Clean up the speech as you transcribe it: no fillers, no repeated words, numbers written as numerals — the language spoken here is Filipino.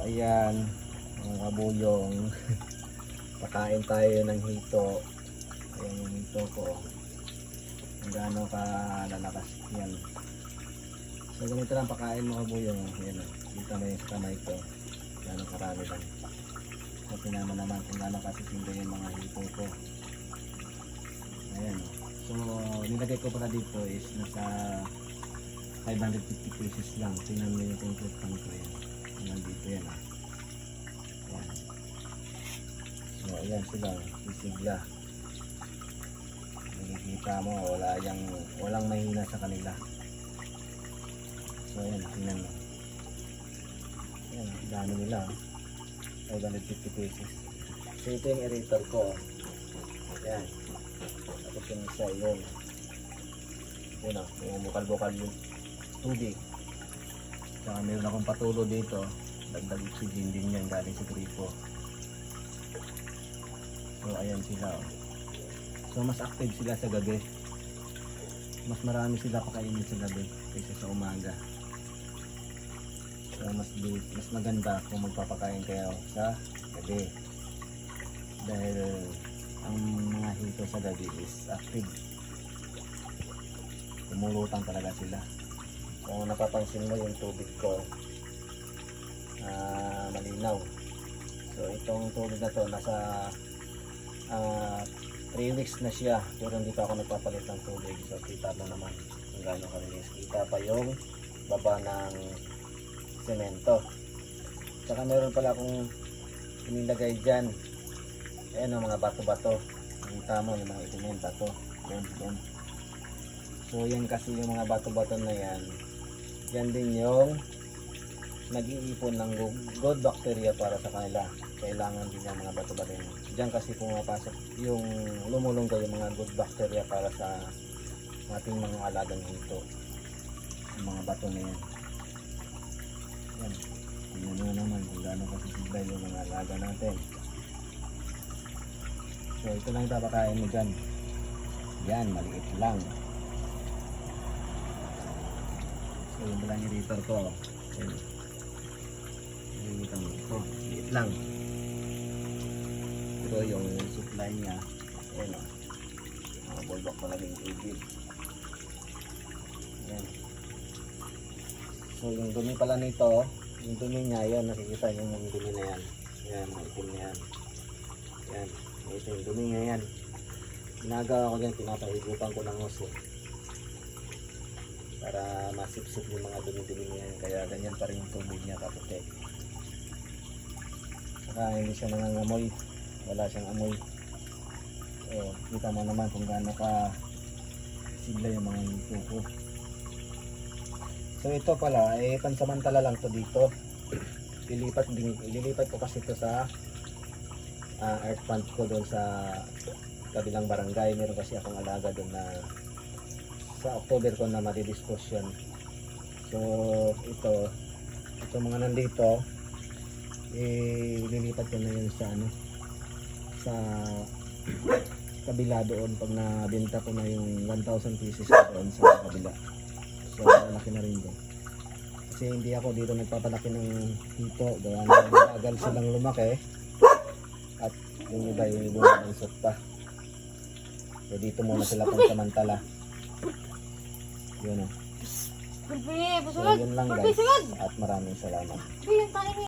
ayan, mga kabuyong. Pakain tayo ng hito. Ayan yung hito ko. Kung gaano kalalakas yan. So ganito lang pakain mga kabuyong. Ayan, dito may kamay ko. Gaano karami lang. So tinama naman kung gaano kasisinda yung mga hito ko. Ayan. So nilagay ko pala dito is nasa 550 pesos lang. Tingnan mo yung complete pan ko yan. Tingnan dito yan ah. Ayan. So ayan sila. Sisigla. Nakikita mo walang mahina sa kanila. So ayan. Tingnan mo. Ayan. Dami nila. 550 pesos. So ito yung aerator ko. Ayan. Tapos yung isa yun. Yun ah. Yung bukal-bukal yung tubig. Saka meron akong patulo dito. Dagdag oxygen din yan galing sa gripo. So ayan sila. So mas active sila sa gabi. Mas marami sila pakainin sa gabi kaysa sa umaga. So mas maganda kung magpapakain kayo sa gabi. Dahil ang mga hito sa gabi is active. Lumulutang talaga sila. Kung napapansin mo yung tubig ko malinaw. So itong tubig na to nasa 3 weeks na siya pero hindi pa ako nagpapalit ng tubig. So kita mo naman kung gaano kalinis. Kita pa yung baba ng semento. Saka meron pala akong inilagay dyan. Ayan ang mga bato-bato. Kita mo yung mga itim yung bato. Yan. So yan kasi yung mga bato-bato na yan. Yan din yung nag-iipon ng good bacteria para sa kanila. Kailangan din yung mga bato-bato yan. Diyan kasi pumapasok yung lumulunggo yung mga good bacteria para sa ating mga alagang hito. Yung mga bato na yan. Yan. Tingnan nyo naman kung gaano kasisigla yung mga alaga natin. So ito lang ipapakain mo dyan. Yan, maliit lang. So yung lang irritor ko. Yan. Nilitan mo ito. Maliit lang. Pero yung supply niya, ayan o. Mga bulbak palaging tubig. Yan. So yung dumi pala nito, yung dumi niya, yan, nakikita yung dumi na yan. Yan, maitim na yan. Yan, ito yung dumi niya yan. Ginagawa ko dyan, pinapahigupan ko ng uso. Para masipsip yung mga dumi-dumi niya yan. Kaya ganyan pa rin yung tubig niya kaputi. Saka hindi siya nangangamoy. Wala siyang amoy. So, kita mo naman kung gaano ka sigla yung mga hito ko. So ito pala, pansamantala lang to dito. Ililipat ko kasi ito sa earth plant ko doon sa kabilang barangay. Meron kasi akong alaga doon na sa October ko na madidispose yun. So ito mga nandito, ililipat ko na yun sa sa kabila doon pag nabenta ko na yung 1,000 pieces doon sa kabila. So malaki na rin doon. Kasi hindi ako dito nagpapalaki ng hito. Gawa na bagal silang lumaki. At yung iba yung bumansot pa. So dito muna sila pansamantala. Yun o. So yun lang guys. At maraming salamat.